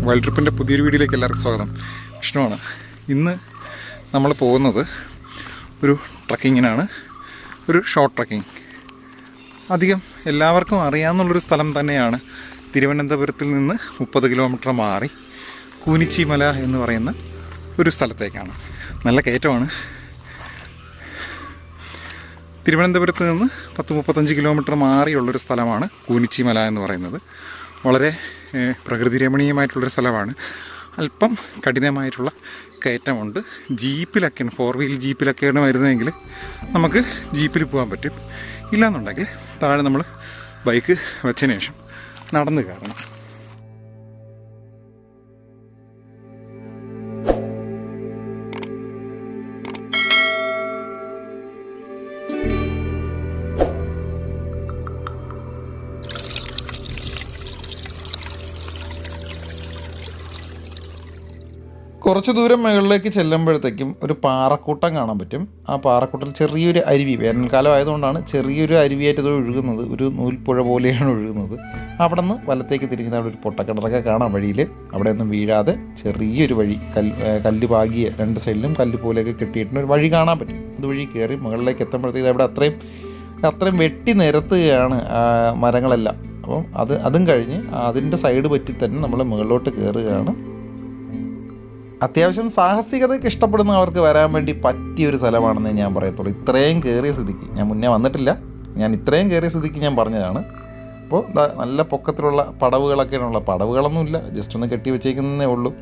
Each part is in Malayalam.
വേൾഡ് ട്രിപ്പിൻ്റെ പുതിയൊരു വീഡിയോയിലേക്ക് എല്ലാവർക്കും സ്വാഗതം. വിഷ്ണുവാണ്. ഇന്ന് നമ്മൾ പോകുന്നത് ഒരു ട്രക്കിങ്ങിനാണ്, ഒരു ഷോർട്ട് ട്രക്കിംഗ്. അധികം എല്ലാവർക്കും അറിയാവുന്നുള്ളൊരു സ്ഥലം തന്നെയാണ്. തിരുവനന്തപുരത്തിൽ നിന്ന് 30 കിലോമീറ്റർ മാറി കൂനിച്ചി മല എന്ന് പറയുന്ന ഒരു സ്ഥലത്തേക്കാണ്. നല്ല കയറ്റമാണ്. തിരുവനന്തപുരത്ത് നിന്ന് 10-35 കിലോമീറ്റർ മാറിയുള്ളൊരു സ്ഥലമാണ് കൂനിച്ചി മല എന്ന് പറയുന്നത്. വളരെ പ്രകൃതി രമണീയമായിട്ടുള്ളൊരു സ്ഥലമാണ്. അല്പം കഠിനമായിട്ടുള്ള കയറ്റമുണ്ട്. ജീപ്പിലൊക്കെയാണ്, 4 വീൽ ജീപ്പിലൊക്കെയാണ് വരുന്നതെങ്കിൽ നമുക്ക് ജീപ്പിൽ പോകാൻ പറ്റും. ഇല്ലയെന്നുണ്ടെങ്കിൽ താഴെ നമ്മൾ ബൈക്ക് വെച്ചതിന് ശേഷം നടന്ന് കയറണം. കുറച്ച് ദൂരം മുകളിലേക്ക് ചെല്ലുമ്പോഴത്തേക്കും ഒരു പാറക്കൂട്ടം കാണാൻ പറ്റും. ആ പാറക്കൂട്ടത്തിൽ ചെറിയൊരു അരുവി, വേനൽക്കാലം ആയതുകൊണ്ടാണ് ചെറിയൊരു അരുവിയായിട്ട് ഇത് ഒഴുകുന്നത്. ഒരു നൂൽപ്പുഴ പോലെയാണ് ഒഴുകുന്നത്. അവിടെ നിന്ന് വലത്തേക്ക് തിരിഞ്ഞാൽ അവിടെ ഒരു പൊട്ടക്കിണറൊക്കെ കാണാം വഴിയിൽ. അവിടെ ഒന്നും വീഴാതെ ചെറിയൊരു വഴി, കല്ല് പാകിയ 2 സൈഡിലും കല്ല് പോലെയൊക്കെ കെട്ടിയിട്ടുണ്ട് ഒരു വഴി കാണാൻ പറ്റും. അതുവഴി കയറി മുകളിലേക്ക് എത്തുമ്പോഴത്തേക്ക് അവിടെ അത്രയും വെട്ടി നിരത്തുകയാണ് മരങ്ങളെല്ലാം. അപ്പം അതും കഴിഞ്ഞ് അതിൻ്റെ സൈഡ് പറ്റി തന്നെ നമ്മൾ മുകളിലോട്ട് കയറുകയാണ്. അത്യാവശ്യം സാഹസികതയ്ക്ക് ഇഷ്ടപ്പെടുന്നവർക്ക് വരാൻ വേണ്ടി പറ്റിയൊരു സ്ഥലമാണെന്ന് ഞാൻ പറയത്തുള്ളൂ. ഇത്രയും കയറിയ സ്ഥിതിക്ക്, ഞാൻ മുന്നേ വന്നിട്ടില്ല, ഞാൻ ഇത്രയും കയറിയ സ്ഥിതിക്ക് ഞാൻ പറഞ്ഞതാണ്. അപ്പോൾ നല്ല പൊക്കത്തിലുള്ള പടവുകളൊക്കെയാണുള്ള, പടവുകളൊന്നുമില്ല, ജസ്റ്റ് ഒന്ന് കെട്ടി വെച്ചേക്കുന്നേ ഉള്ളൂ.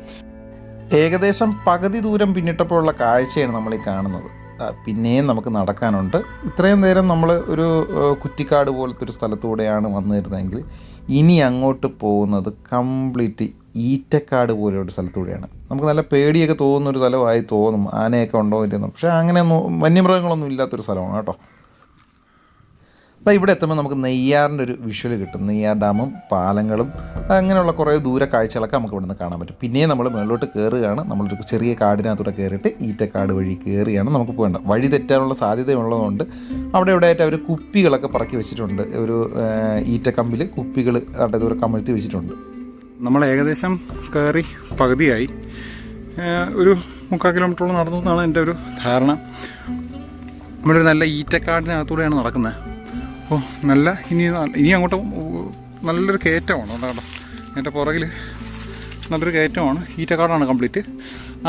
ഏകദേശം പകുതി ദൂരം പിന്നിട്ടപ്പോഴുള്ള കാഴ്ചയാണ് നമ്മൾ ഈ കാണുന്നത്. പിന്നെയും നമുക്ക് നടക്കാനുണ്ട്. ഇത്രയും നേരം നമ്മൾ ഒരു കുറ്റിക്കാട് പോലത്തെ ഒരു സ്ഥലത്തൂടെയാണ് വന്നിരുന്നതെങ്കിൽ ഇനി അങ്ങോട്ട് പോകുന്നത് കംപ്ലീറ്റ് ഈറ്റക്കാട് പോലെ ഒരു സ്ഥലത്തൂടെയാണ്. നമുക്ക് നല്ല പേടിയൊക്കെ തോന്നുന്നൊരു സ്ഥലമായി തോന്നും, ആനയൊക്കെ ഉണ്ടോ ഇല്ലെന്നും. പക്ഷേ അങ്ങനെയൊന്നും വന്യമൃഗങ്ങളൊന്നും ഇല്ലാത്തൊരു സ്ഥലമാണ് കേട്ടോ. അപ്പോൾ ഇവിടെ എത്തുമ്പോൾ നമുക്ക് നെയ്യാറിൻ്റെ ഒരു വിഷ്വൽ കിട്ടും. നെയ്യാർ ഡാമും പാലങ്ങളും അങ്ങനെയുള്ള കുറേ ദൂര കാഴ്ചകളൊക്കെ നമുക്ക് ഇവിടെ നിന്ന് കാണാൻ പറ്റും. പിന്നെയും നമ്മൾ മുകളിലോട്ട് കയറുകയാണ്. നമ്മളൊരു ചെറിയ കാടിനകത്തൂടെ കയറിയിട്ട് ഈറ്റക്കാട് വഴി കയറിയാണ് നമുക്ക് പോകേണ്ടത്. വഴി തെറ്റാനുള്ള സാധ്യതയുള്ളതുകൊണ്ട് അവിടെ ഇവിടെയായിട്ട് അവർ കുപ്പികളൊക്കെ പറക്കി വെച്ചിട്ടുണ്ട്. ഒരു ഈറ്റക്കമ്പിൽ കുപ്പികൾ അവിടെ ദൂരെ കമഴ്ത്തി വെച്ചിട്ടുണ്ട്. നമ്മൾ ഏകദേശം കയറി പകുതിയായി. ഒരു 3/4 കിലോമീറ്ററോളം നടന്നു എന്നാണ് എൻ്റെ ഒരു ധാരണ. നമ്മളൊരു നല്ല ഈറ്റക്കാടിനകത്തൂടെയാണ് നടക്കുന്നത്. അപ്പോൾ നല്ല ഇനി അങ്ങോട്ട് നല്ലൊരു കയറ്റമാണ് കേട്ടോ. എൻ്റെ പുറകിൽ നല്ലൊരു കയറ്റമാണ്. ഈറ്റക്കാടാണ് കംപ്ലീറ്റ്.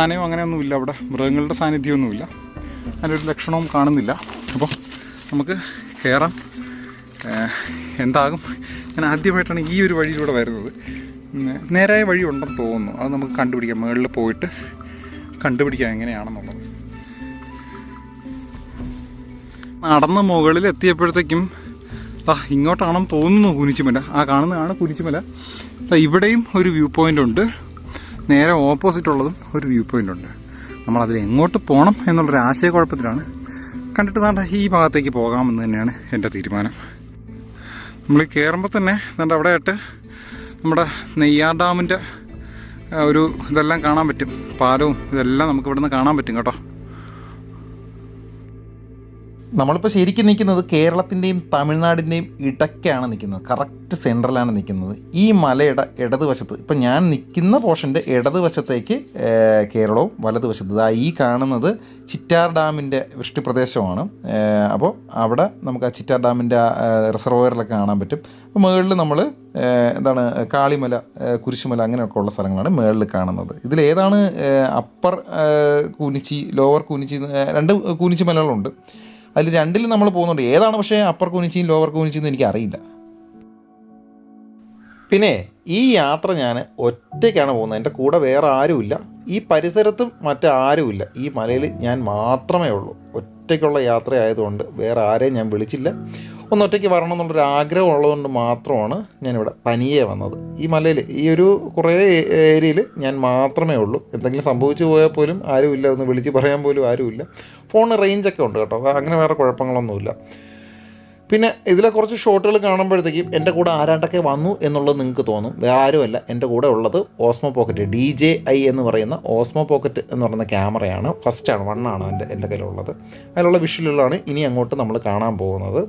ആനയും അങ്ങനെയൊന്നുമില്ല, അവിടെ മൃഗങ്ങളുടെ സാന്നിധ്യമൊന്നുമില്ല, അതിൻ്റെ ഒരു ലക്ഷണവും കാണുന്നില്ല. അപ്പോൾ നമുക്ക് കയറാം. എന്താകും, ഞാൻ ആദ്യമായിട്ടാണ് ഈ ഒരു വഴിയിലൂടെ വരുന്നത്. നേരായ വഴി ഉണ്ടെന്ന് തോന്നുന്നു. അത് നമുക്ക് കണ്ടുപിടിക്കാം, മുകളിൽ പോയിട്ട് കണ്ടുപിടിക്കാം എങ്ങനെയാണെന്നുള്ളത്. നടന്ന് മുകളിൽ എത്തിയപ്പോഴത്തേക്കും ഇങ്ങോട്ടാണെന്ന് തോന്നുന്നു കുനിച്ചിമല. ആ കാണുന്നതാണ് കുനിച്ചിമല. ഇവിടെയും ഒരു വ്യൂ പോയിൻ്റ് ഉണ്ട്, നേരെ ഓപ്പോസിറ്റ് ഉള്ളതും ഒരു വ്യൂ പോയിൻ്റ് ഉണ്ട്. നമ്മളതിൽ എങ്ങോട്ട് പോകണം എന്നുള്ളൊരു ആശയക്കുഴപ്പത്തിലാണ്. കണ്ടിട്ട് വേണ്ട ഈ ഭാഗത്തേക്ക് പോകാമെന്ന് തന്നെയാണ് എൻ്റെ തീരുമാനം. നമ്മൾ കയറുമ്പോൾ തന്നെ അവിടെ ആയിട്ട് നമ്മുടെ നെയ്യാർ ഡാമിൻ്റെ ഒരു ഇതെല്ലാം കാണാൻ പറ്റും. പാലവും ഇതെല്ലാം നമുക്ക് ഇവിടെ നിന്ന് കാണാൻ പറ്റും കേട്ടോ. നമ്മളിപ്പോൾ ശരിക്കും നിൽക്കുന്നത് കേരളത്തിൻ്റെയും തമിഴ്നാടിൻ്റെയും ഇടയ്ക്കാണ് നിൽക്കുന്നത്. കറക്റ്റ് സെൻട്രലാണ് നിൽക്കുന്നത്. ഈ മലയുടെ ഇടതുവശത്ത്, ഇപ്പം ഞാൻ നിൽക്കുന്ന പോർഷൻ്റെ ഇടതുവശത്തേക്ക് കേരളവും വലതുവശത്ത് ഈ കാണുന്നത് ചിറ്റാർ ഡാമിൻ്റെ വൃഷ്ടിപ്രദേശമാണ്. അപ്പോൾ അവിടെ നമുക്ക് ആ ചിറ്റാർ ഡാമിൻ്റെ റിസർവോയറിലൊക്കെ കാണാൻ പറ്റും. അപ്പോൾ മുകളിൽ നമ്മൾ കാളിമല, കുരിശുമല അങ്ങനെയൊക്കെ ഉള്ള സ്ഥലങ്ങളാണ് മുകളിൽ കാണുന്നത്. ഇതിലേതാണ് അപ്പർ കൂനിച്ചി, ലോവർ കൂനിച്ചി, 2 കൂനിച്ചി മലകളുണ്ട്. അതിൽ 2ൽ നമ്മൾ പോകുന്നുണ്ട്. ഏതാണ് പക്ഷേ അപ്പർ കൂനിച്ചിയും ലോവർ കൂനിച്ചിയും എനിക്കറിയില്ല. പിന്നെ ഈ യാത്ര ഞാൻ ഒറ്റയ്ക്കാണ് പോകുന്നത്. എൻ്റെ കൂടെ വേറെ ആരുമില്ല. ഈ പരിസരത്തും മറ്റാരുമില്ല. ഈ മലയിൽ ഞാൻ മാത്രമേ ഉള്ളൂ. ഒറ്റയ്ക്കുള്ള യാത്രയായതുകൊണ്ട് വേറെ ആരെയും ഞാൻ വിളിച്ചില്ല. ഒറ്റയ്ക്ക് വരണം എന്നുള്ളൊരു ആഗ്രഹം ഉള്ളതുകൊണ്ട് മാത്രമാണ് ഞാനിവിടെ തനിയെ വന്നത്. ഈ മലയിൽ ഈ ഒരു കുറേ ഏരിയയിൽ ഞാൻ മാത്രമേ ഉള്ളൂ. എന്തെങ്കിലും സംഭവിച്ചു പോയാൽ പോലും ആരുമില്ല, ഒന്ന് വിളിച്ച് പറയാൻ പോലും ആരുമില്ല. ഫോണിന് റേഞ്ചൊക്കെ ഉണ്ട് കേട്ടോ, അങ്ങനെ വേറെ കുഴപ്പങ്ങളൊന്നുമില്ല. പിന്നെ ഇതിലെ കുറച്ച് ഷോട്ടുകൾ കാണുമ്പോഴത്തേക്കും എൻ്റെ കൂടെ ആരാണ്ടൊക്കെ വന്നു എന്നുള്ളത് നിങ്ങൾക്ക് തോന്നും. വേറെ ആരുമല്ല, എൻ്റെ കൂടെ ഉള്ളത് ഓസ്മോ പോക്കറ്റ് DJI എന്ന് പറയുന്ന ഓസ്മോ പോക്കറ്റ് എന്ന് പറയുന്ന ക്യാമറയാണ്. ഫസ്റ്റാണ്, 1 ആണ് എൻ്റെ കയ്യിലുള്ളത്. അതിലുള്ള വിഷ്വലുകളാണ് ഇനി അങ്ങോട്ട് നമ്മൾ കാണാൻ പോകുന്നത്.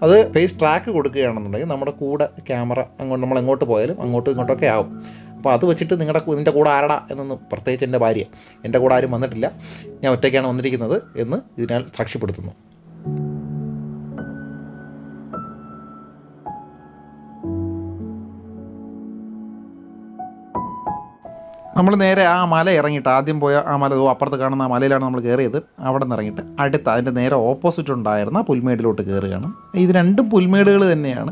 അത് ഫേസ് ട്രാക്ക് കൊടുക്കുകയാണെന്നുണ്ടെങ്കിൽ നമ്മുടെ കൂടെ ക്യാമറ അങ്ങോട്ട് നമ്മൾ എങ്ങോട്ട് പോയാലും അങ്ങോട്ടും ഇങ്ങോട്ടൊക്കെ ആവും. അപ്പോൾ അത് വെച്ചിട്ട് നിൻ്റെ കൂടെ ആരടാ എന്നൊന്ന്, പ്രത്യേകിച്ച് എൻ്റെ ഭാര്യ, എൻ്റെ കൂടെ ആരും വന്നിട്ടില്ല, ഞാൻ ഒറ്റയ്ക്കാണ് വന്നിരിക്കുന്നത് എന്ന് ഇതിനാൽ സാക്ഷ്യപ്പെടുത്തുന്നു. നമ്മൾ നേരെ ആ മല ഇറങ്ങിയിട്ട്, ആദ്യം പോയ ആ മല അപ്പുറത്ത് കാണുന്ന ആ മലയിലാണ് നമ്മൾ കയറിയത്. അവിടെ നിന്ന് ഇറങ്ങിയിട്ട് അതിൻ്റെ നേരെ ഓപ്പോസിറ്റ് ഉണ്ടായിരുന്ന പുൽമേടിലോട്ട് കയറുകയാണ്. ഇത് രണ്ടും പുൽമേടുകൾ തന്നെയാണ്.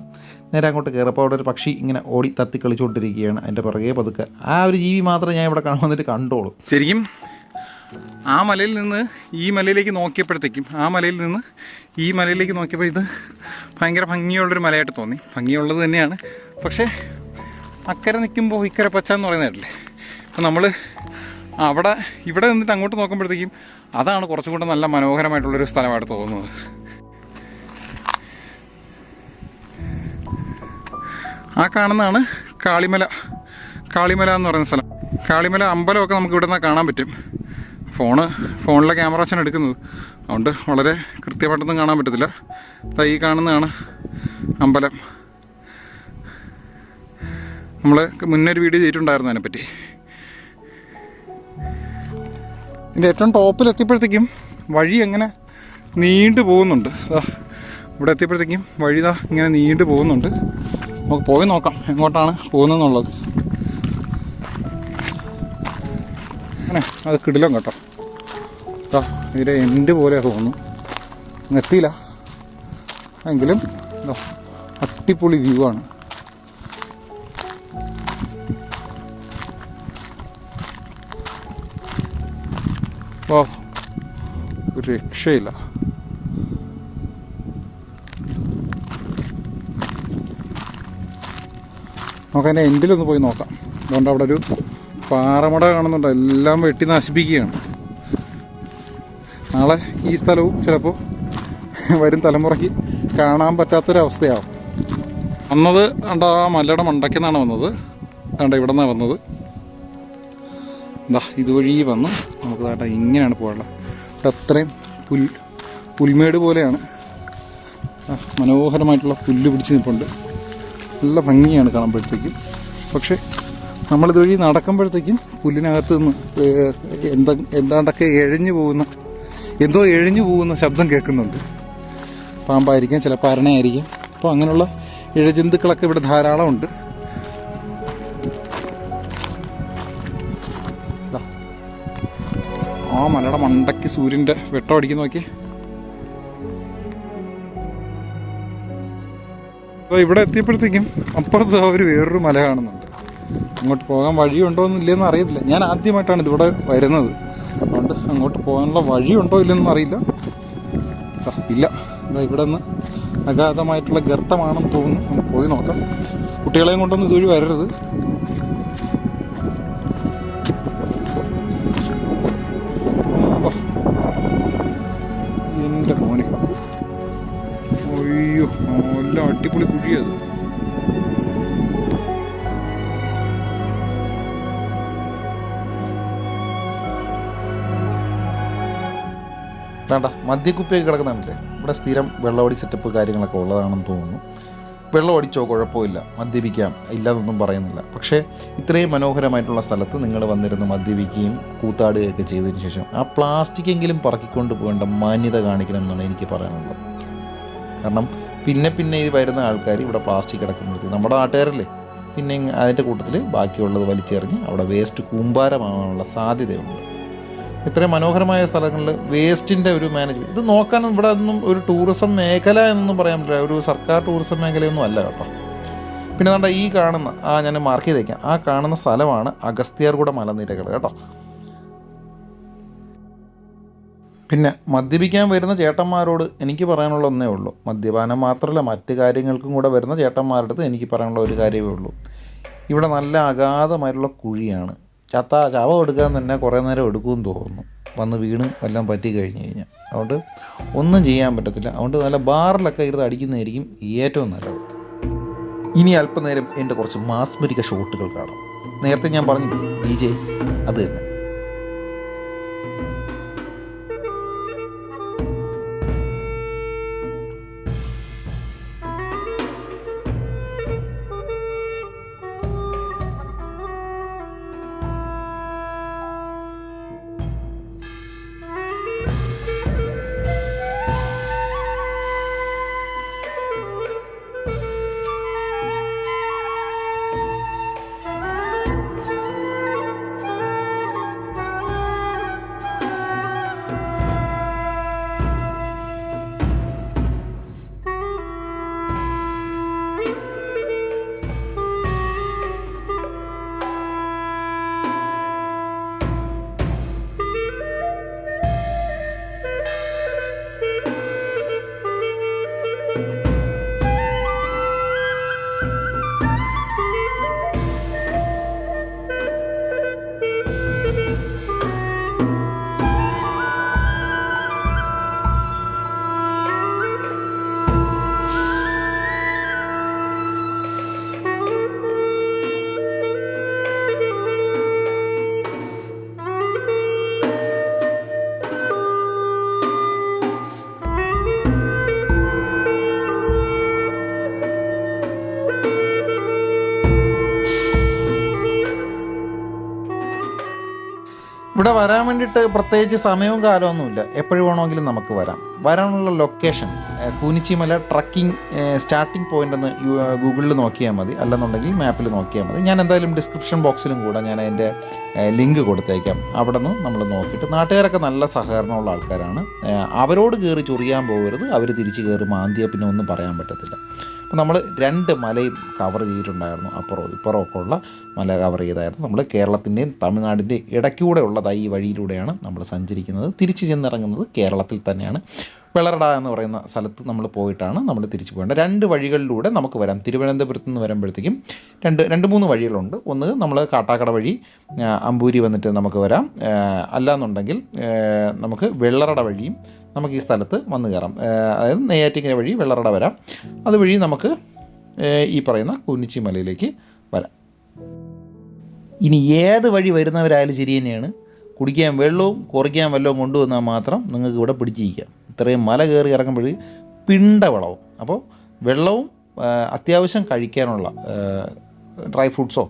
നേരെ അങ്ങോട്ട് കയറിയപ്പോൾ അവിടെ ഒരു പക്ഷി ഇങ്ങനെ ഓടി തത്തി കളിച്ചുകൊണ്ടിരിക്കുകയാണ്. അതിൻ്റെ പുറകെ പതുക്കെ ആ ഒരു ജീവി മാത്രമേ ഞാൻ ഇവിടെ വന്നിട്ട് കണ്ടോളൂ. ശരിക്കും ആ മലയിൽ നിന്ന് ഈ മലയിലേക്ക് നോക്കിയപ്പോഴത്തേക്കും, ആ മലയിൽ നിന്ന് ഈ മലയിലേക്ക് നോക്കിയപ്പോൾ ഇത് ഭയങ്കര ഭംഗിയുള്ളൊരു മലയായിട്ട് തോന്നി. ഭംഗിയുള്ളത് തന്നെയാണ്, പക്ഷേ അക്കരെ നിൽക്കുമ്പോൾ ഇക്കരെ പച്ച എന്ന് പറയുന്നത് കേട്ടില്ലേ. അപ്പം നമ്മൾ ഇവിടെ നിന്നിട്ട് അങ്ങോട്ട് നോക്കുമ്പോഴത്തേക്കും അതാണ് കുറച്ചും കൂടെ നല്ല മനോഹരമായിട്ടുള്ളൊരു സ്ഥലമായിട്ട് തോന്നുന്നത്. ആ കാണുന്നതാണ് കാളിമല എന്ന് പറയുന്ന സ്ഥലം. കാളിമല അമ്പലമൊക്കെ നമുക്ക് ഇവിടെ നിന്ന് കാണാൻ പറ്റും. ഫോണിലെ ക്യാമറ വെച്ചാണ് എടുക്കുന്നത്, അതുകൊണ്ട് വളരെ കൃത്യമായിട്ടൊന്നും കാണാൻ പറ്റത്തില്ല. ഈ കാണുന്നതാണ് അമ്പലം. നമ്മൾ മുന്നേ ഒരു വീഡിയോ ചെയ്തിട്ടുണ്ടായിരുന്നു അതിനെപ്പറ്റി. ഇതിൻ്റെ ഏറ്റവും ടോപ്പിലെത്തിയപ്പോഴത്തേക്കും വഴി എങ്ങനെ നീണ്ടു പോകുന്നുണ്ട്. ഇവിടെ എത്തിയപ്പോഴത്തേക്കും വഴി ഇങ്ങനെ നീണ്ടു പോകുന്നുണ്ട്. നമുക്ക് പോയി നോക്കാം എങ്ങോട്ടാണ് പോകുന്നതെന്നുള്ളത്. അങ്ങനെ അത് കിടിലം കേട്ടോ. ഇതിൻ്റെ എൻഡ് പോലെ തോന്നുന്നു, എത്തിയില്ല എങ്കിലും അടിപൊളി വ്യൂ ആണ്. ഒരു രക്ഷയില്ല. നമുക്കതിൻ്റെ എൻഡിലൊന്ന് പോയി നോക്കാം. അതുകൊണ്ട് അവിടെ ഒരു പാറമട കാണുന്നുണ്ട്, എല്ലാം വെട്ടി നശിപ്പിക്കുകയാണ്. നാളെ ഈ സ്ഥലവും ചിലപ്പോൾ വരും തലമുറയ്ക്ക് കാണാൻ പറ്റാത്തൊരവസ്ഥയാവും. വന്നത് ആ മലയുടെ മണ്ടയ്ക്കെന്നാണ് വന്നത്. ഇവിടെ നിന്നാണ് വന്നത്. ഇതുവഴി വന്ന് നമുക്ക് ഇങ്ങനെയാണ് പോകാനുള്ളത്. ഇവിടെ അത്രയും പുൽമേട് പോലെയാണ്. മനോഹരമായിട്ടുള്ള പുല്ല് പിടിച്ച് നിൽപ്പുണ്ട്. നല്ല ഭംഗിയാണ് കാണുമ്പോഴത്തേക്കും. പക്ഷേ നമ്മളിതുവഴി നടക്കുമ്പോഴത്തേക്കും പുല്ലിനകത്ത് നിന്ന് എന്താണ്ടൊക്കെ എന്തോ എഴഞ്ഞു പോകുന്ന ശബ്ദം കേൾക്കുന്നുണ്ട്. പാമ്പായിരിക്കാം, ചിലപ്പോൾ അരണയായിരിക്കാം. അപ്പോൾ അങ്ങനെയുള്ള ഇഴജന്തുക്കളൊക്കെ ഇവിടെ ധാരാളമുണ്ട്. ആ മലയുടെ മണ്ടയ്ക്ക് സൂര്യൻ്റെ വെട്ടം അടിക്കുന്ന നോക്കി. അപ്പോൾ ഇവിടെ എത്തിയപ്പോഴത്തേക്കും അപ്പുറത്ത് വേറൊരു മല കാണുന്നുണ്ട്. അങ്ങോട്ട് പോകാൻ വഴിയുണ്ടോ എന്നില്ലെന്ന് അറിയത്തില്ല. ഞാൻ ആദ്യമായിട്ടാണ് ഇതിവിടെ വരുന്നത്, അതുകൊണ്ട് അങ്ങോട്ട് പോകാനുള്ള വഴിയുണ്ടോ ഇല്ലെന്നൊന്നും അറിയില്ല. ഇല്ല, ഇവിടെ നിന്ന് അഗാധമായിട്ടുള്ള ഗർത്തമാണെന്ന് തോന്നുന്നു. നമുക്ക് പോയി നോക്കാം. കുട്ടികളെയും കൊണ്ടൊന്നും ഇതുവഴി വരരുത്. എൻ്റെ മോനെ, അയ്യോ നല്ല അടിപൊളി കുഴിയത്. വേണ്ട, മദ്യക്കുപ്പിയൊക്കെ കിടക്കുന്നുണ്ടല്ലേ. ഇവിടെ സ്ഥിരം വെള്ളമടി സെറ്റപ്പ് കാര്യങ്ങളൊക്കെ ഉള്ളതാണെന്ന് തോന്നുന്നു. വെള്ളം അടിച്ചോ കുഴപ്പമില്ല, മദ്യപിക്കാം, ഇല്ലാതൊന്നും പറയുന്നില്ല. പക്ഷേ ഇത്രയും മനോഹരമായിട്ടുള്ള സ്ഥലത്ത് നിങ്ങൾ വന്നിരുന്ന് മദ്യപിക്കുകയും കൂത്താടുകയൊക്കെ ചെയ്തതിന് ശേഷം ആ പ്ലാസ്റ്റിക് എങ്കിലും പറക്കിക്കൊണ്ട് പോകേണ്ട മാന്യത കാണിക്കണം എന്നാണ് എനിക്ക് പറയാനുള്ളത്. കാരണം പിന്നെ ഈ വരുന്ന ആൾക്കാർ ഇവിടെ പ്ലാസ്റ്റിക് കിടക്കുമ്പോഴത്തേക്ക് നമ്മുടെ നാട്ടുകാരല്ലേ, പിന്നെ അതിൻ്റെ കൂട്ടത്തിൽ ബാക്കിയുള്ളത് വലിച്ചെറിഞ്ഞ് അവിടെ വേസ്റ്റ് കൂമ്പാരമാകാനുള്ള സാധ്യതയുണ്ട്. ഇത്രയും മനോഹരമായ സ്ഥലങ്ങളിൽ വേസ്റ്റിൻ്റെ ഒരു മാനേജ്മെൻറ്റ് ഇത് നോക്കാനും ഇവിടെ ഒന്നും ഒരു ടൂറിസം മേഖല എന്നൊന്നും പറയാൻ പറ്റില്ല. ഒരു സർക്കാർ ടൂറിസം മേഖലയൊന്നും അല്ല കേട്ടോ. പിന്നെ നമ്മുടെ ഈ കാണുന്ന ഞാൻ മാർക്ക് ചെയ്തേക്കാം, ആ കാണുന്ന സ്ഥലമാണ് അഗസ്ത്യാർകൂട മലനിരകൾ കേട്ടോ. പിന്നെ മദ്യപിക്കാൻ വരുന്ന ചേട്ടന്മാരോട് എനിക്ക് പറയാനുള്ള ഒന്നേ ഉള്ളൂ. മദ്യപാനം മാത്രമല്ല, മറ്റ് കാര്യങ്ങൾക്കും കൂടെ വരുന്ന ചേട്ടന്മാരുടെ അടുത്ത് എനിക്ക് പറയാനുള്ള ഒരു കാര്യമേ ഉള്ളൂ. ഇവിടെ നല്ല അഗാധമായിട്ടുള്ള കുഴിയാണ്. ശവം എടുക്കാൻ തന്നെ കുറേ നേരം എടുക്കുമെന്ന് തോന്നുന്നു, വന്ന് വീണ് വല്ലതും പറ്റി കഴിഞ്ഞ് കഴിഞ്ഞാൽ. അതുകൊണ്ട് ഒന്നും ചെയ്യാൻ പറ്റത്തില്ല. അതുകൊണ്ട് നല്ല ബാറിലൊക്കെ ഇരുന്ന് അടിക്കുന്നതായിരിക്കും ഏറ്റവും നല്ലത്. ഇനി അല്പനേരം എൻ്റെ കുറച്ച് മാസ്മരിക ഷോട്ടുകൾ കാണാം. നേരത്തെ ഞാൻ പറഞ്ഞില്ലേ DJ, അത് തന്നെ. ഇവിടെ വരാൻ വേണ്ടിയിട്ട് പ്രത്യേകിച്ച് സമയവും കാലമൊന്നുമില്ല, എപ്പോഴും വേണമെങ്കിലും നമുക്ക് വരാം. വരാനുള്ള ലൊക്കേഷൻ കൂനിച്ചിമല ട്രക്കിംഗ് സ്റ്റാർട്ടിംഗ് പോയിൻ്റ് എന്ന് ഗൂഗിളിൽ നോക്കിയാൽ മതി, അല്ലെന്നുണ്ടെങ്കിൽ മാപ്പിൽ നോക്കിയാൽ മതി. ഞാൻ എന്തായാലും ഡിസ്ക്രിപ്ഷൻ ബോക്സിലും കൂടെ ഞാൻ അതിൻ്റെ ലിങ്ക് കൊടുത്തേക്കാം. അവിടെ നിന്ന് നമ്മൾ നോക്കിയിട്ട്, നാട്ടുകാരൊക്കെ നല്ല സഹകരണമുള്ള ആൾക്കാരാണ്. അവരോട് കയറി ചൊറിയാൻ പോകരുത്, അവർ തിരിച്ച് കയറി മാന്തിയാൽ പിന്നെ ഒന്നും പറയാൻ പറ്റത്തില്ല. അപ്പോൾ നമ്മൾ 2 മലയും കവർ ചെയ്തിട്ടുണ്ടായിരുന്നു. അപ്പുറവും ഇപ്പുറവും ഒക്കെ ഉള്ള മല കവർ ചെയ്തായിരുന്നു. നമ്മൾ കേരളത്തിൻ്റെയും തമിഴ്നാടിൻ്റെയും ഇടയ്ക്കൂടെ ഉള്ളത് ഈ വഴിയിലൂടെയാണ് നമ്മൾ സഞ്ചരിക്കുന്നത്. തിരിച്ച് ചെന്നിറങ്ങുന്നത് കേരളത്തിൽ തന്നെയാണ്. വെള്ളറട എന്ന് പറയുന്ന സ്ഥലത്ത് നമ്മൾ പോയിട്ടാണ് നമ്മൾ തിരിച്ചു പോകേണ്ടത്. 2 വഴികളിലൂടെ നമുക്ക് വരാം. തിരുവനന്തപുരത്ത് നിന്ന് വരുമ്പോഴത്തേക്കും 2-3 വഴികളുണ്ട്. ഒന്ന് നമ്മൾ കാട്ടാക്കട വഴി അമ്പൂരി വന്നിട്ട് നമുക്ക് വരാം. അല്ലാന്നുണ്ടെങ്കിൽ നമുക്ക് വെള്ളറട വഴിയും നമുക്ക് ഈ സ്ഥലത്ത് വന്ന് കയറാം. അതായത് നെയ്യാറ്റിങ്കര വഴി വെള്ളറട വരാം. അതുവഴി നമുക്ക് ഈ പറയുന്ന കുനിച്ചിമലയിലേക്ക് വരാം. ഇനി ഏത് വഴി വരുന്നവരായാലും ശരി തന്നെയാണ്, കുടിക്കാൻ വെള്ളവും കുറിക്കാൻ വല്ലതും കൊണ്ടുവന്നാൽ മാത്രം നിങ്ങൾക്ക് ഇവിടെ പിടിച്ചിരിക്കാം. ഇത്രയും മല കയറി ഇറങ്ങുമ്പോൾ പിണ്ട വളവും. അപ്പോൾ വെള്ളവും അത്യാവശ്യം കഴിക്കാനുള്ള ഡ്രൈ ഫ്രൂട്ട്സോ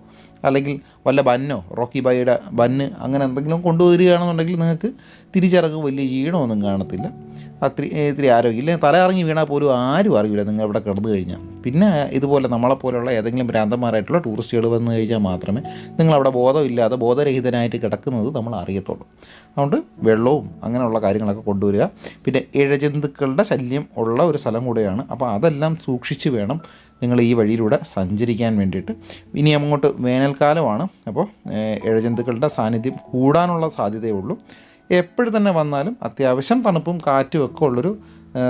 അല്ലെങ്കിൽ വല്ല ബന്നോ, റോക്കി ബായിയുടെ ബന്ന് അങ്ങനെ എന്തെങ്കിലും കൊണ്ടുവരികയാണെന്നുണ്ടെങ്കിൽ നിങ്ങൾക്ക് തിരിച്ചിറങ്ങും വലിയ ക്ഷീണമൊന്നും കാണത്തില്ല. ഇത്തിരി ആരോഗ്യം ഇല്ലെങ്കിൽ തല ഇറങ്ങി വീണാൽ പോലും ആരും അറിയില്ല നിങ്ങൾ ഇവിടെ കിടന്നു കഴിഞ്ഞാൽ. പിന്നെ ഇതുപോലെ നമ്മളെപ്പോലുള്ള ഏതെങ്കിലും ഭ്രാന്തന്മാരായിട്ടുള്ള ടൂറിസ്റ്റുകൾ വന്നു കഴിഞ്ഞാൽ മാത്രമേ നിങ്ങളവിടെ ബോധമില്ലാതെ ബോധരഹിതനായിട്ട് കിടക്കുന്നത് നമ്മൾ അറിയത്തുള്ളൂ. അതുകൊണ്ട് വെള്ളവും അങ്ങനെയുള്ള കാര്യങ്ങളൊക്കെ കൊണ്ടുവരിക. പിന്നെ ഇഴജന്തുക്കളുടെ ശല്യം ഉള്ള ഒരു സ്ഥലം കൂടെയാണ്. അപ്പോൾ അതെല്ലാം സൂക്ഷിച്ച് വേണം നിങ്ങൾ ഈ വഴിയിലൂടെ സഞ്ചരിക്കാൻ വേണ്ടിയിട്ട്. ഇനി അങ്ങോട്ട് വേനൽക്കാലമാണ്, അപ്പോൾ ഇഴജന്തുക്കളുടെ സാന്നിധ്യം കൂടാനുള്ള സാധ്യതയുള്ളൂ. എപ്പോഴും തന്നെ വന്നാലും അത്യാവശ്യം തണുപ്പും കാറ്റും ഒക്കെ ഉള്ളൊരു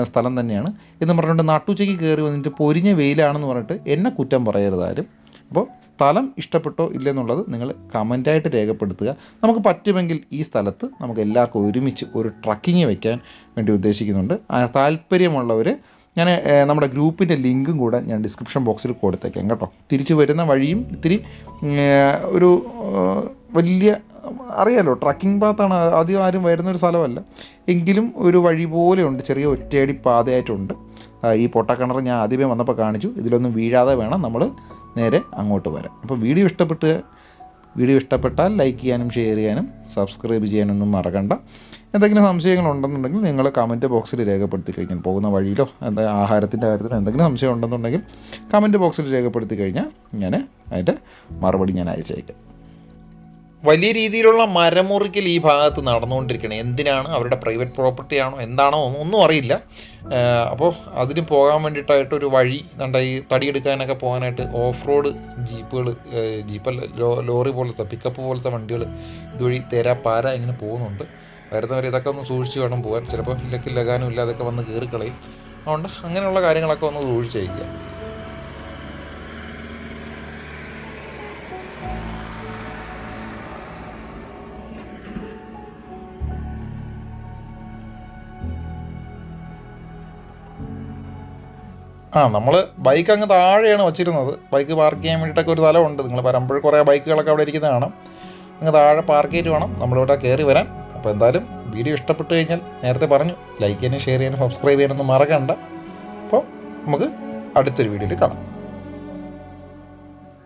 സ്ഥലം തന്നെയാണ്. എന്ന് പറഞ്ഞിട്ട് നട്ടുച്ചയ്ക്ക് കയറി വന്നിട്ട് പൊരിഞ്ഞ വെയിലാണെന്ന് പറഞ്ഞിട്ട് എന്നെ കുറ്റം പറയരുതാരും. അപ്പോൾ സ്ഥലം ഇഷ്ടപ്പെട്ടോ ഇല്ലെന്നുള്ളത് നിങ്ങൾ കമൻറ്റായിട്ട് രേഖപ്പെടുത്തുക. നമുക്ക് പറ്റുമെങ്കിൽ ഈ സ്ഥലത്ത് നമുക്ക് എല്ലാവർക്കും ഒരുമിച്ച് ഒരു ട്രക്കിങ് വയ്ക്കാൻ വേണ്ടി ഉദ്ദേശിക്കുന്നുണ്ട്. താല്പര്യമുള്ളവർ ഞാൻ നമ്മുടെ ഗ്രൂപ്പിൻ്റെ ലിങ്കും കൂടെ ഞാൻ ഡിസ്ക്രിപ്ഷൻ ബോക്സിൽ കൊടുത്തേക്കാം കേട്ടോ. തിരിച്ച് വരുന്ന വഴിയും ഇത്തിരി ഒരു വലിയ അറിയാലോ, ട്രക്കിംഗ് പാത്താണ്, ആദ്യം ആരും വരുന്നൊരു സ്ഥലമല്ല, എങ്കിലും ഒരു വഴി പോലെയുണ്ട്, ചെറിയ ഒറ്റയടി പാതയായിട്ടുണ്ട്. ഈ പൊട്ടക്കിണർ ഞാൻ ആദ്യമേ വന്നപ്പോൾ കാണിച്ചു. ഇതിലൊന്നും വീഴാതെ വേണം നമ്മൾ നേരെ അങ്ങോട്ട് വരാൻ. അപ്പോൾ വീഡിയോ ഇഷ്ടപ്പെട്ടാൽ ലൈക്ക് ചെയ്യാനും ഷെയർ ചെയ്യാനും സബ്സ്ക്രൈബ് ചെയ്യാനൊന്നും മറക്കണ്ട. എന്തെങ്കിലും സംശയങ്ങളുണ്ടെന്നുണ്ടെങ്കിൽ നിങ്ങൾ കമൻറ്റ് ബോക്സിൽ രേഖപ്പെടുത്തി കഴിഞ്ഞാൽ, പോകുന്ന വഴിയിലോ ആഹാരത്തിൻ്റെ കാര്യത്തിലോ എന്തെങ്കിലും സംശയം ഉണ്ടെന്നുണ്ടെങ്കിൽ കമൻറ്റ് ബോക്സിൽ രേഖപ്പെടുത്തി കഴിഞ്ഞാൽ ഞാൻ അതിൻ്റെ മറുപടി ഞാൻ അയച്ചേക്കാം. വലിയ രീതിയിലുള്ള മരമുറിക്കൽ ഈ ഭാഗത്ത് നടന്നുകൊണ്ടിരിക്കുകയാണ്. എന്തിനാണ്, അവരുടെ പ്രൈവറ്റ് പ്രോപ്പർട്ടി ആണോ എന്താണോ ഒന്നും അറിയില്ല. അപ്പോൾ അതിന് പോകാൻ വേണ്ടിയിട്ടായിട്ടൊരു വഴി കണ്ട, ഈ തടിയെടുക്കാനൊക്കെ പോകാനായിട്ട് ഓഫ് റോഡ് ജീപ്പല്ല ലോറി പോലത്തെ പിക്കപ്പ് പോലത്തെ വണ്ടികൾ ഇതുവഴി പാര ഇങ്ങനെ പോകുന്നുണ്ട്. വരുന്നവർ ഇതൊക്കെ ഒന്ന് സൂക്ഷിച്ച് വേണം പോകാൻ. ചിലപ്പോൾ ലഗാനും ഇല്ലാതൊക്കെ വന്ന് കയറിക്കളയും. അതുകൊണ്ട് അങ്ങനെയുള്ള കാര്യങ്ങളൊക്കെ ഒന്ന് സൂക്ഷിച്ച് വയ്ക്കുക. നമ്മൾ ബൈക്ക് അങ്ങ് താഴെയാണ് വച്ചിരുന്നത്. ബൈക്ക് പാർക്ക് ചെയ്യാൻ വേണ്ടിയിട്ടൊക്കെ ഒരു സ്ഥലമുണ്ട്. നിങ്ങൾ വരുമ്പോൾ കുറേ ബൈക്കുകളൊക്കെ അവിടെ ഇരിക്കുന്നത് കാണാം. അങ്ങ് താഴെ പാർക്ക് ചെയ്തിട്ട് വേണം നമ്മളിവിടെ കയറി വരാൻ. അപ്പോൾ എന്തായാലും വീഡിയോ ഇഷ്ടപ്പെട്ട് കഴിഞ്ഞാൽ നേരത്തെ പറഞ്ഞു ലൈക്ക് ചെയ്യാനും ഷെയർ ചെയ്യാനും സബ്സ്ക്രൈബ് ചെയ്യാനൊന്നും മറക്കണ്ട. അപ്പോൾ നമുക്ക് അടുത്തൊരു വീഡിയോയിൽ കാണാം.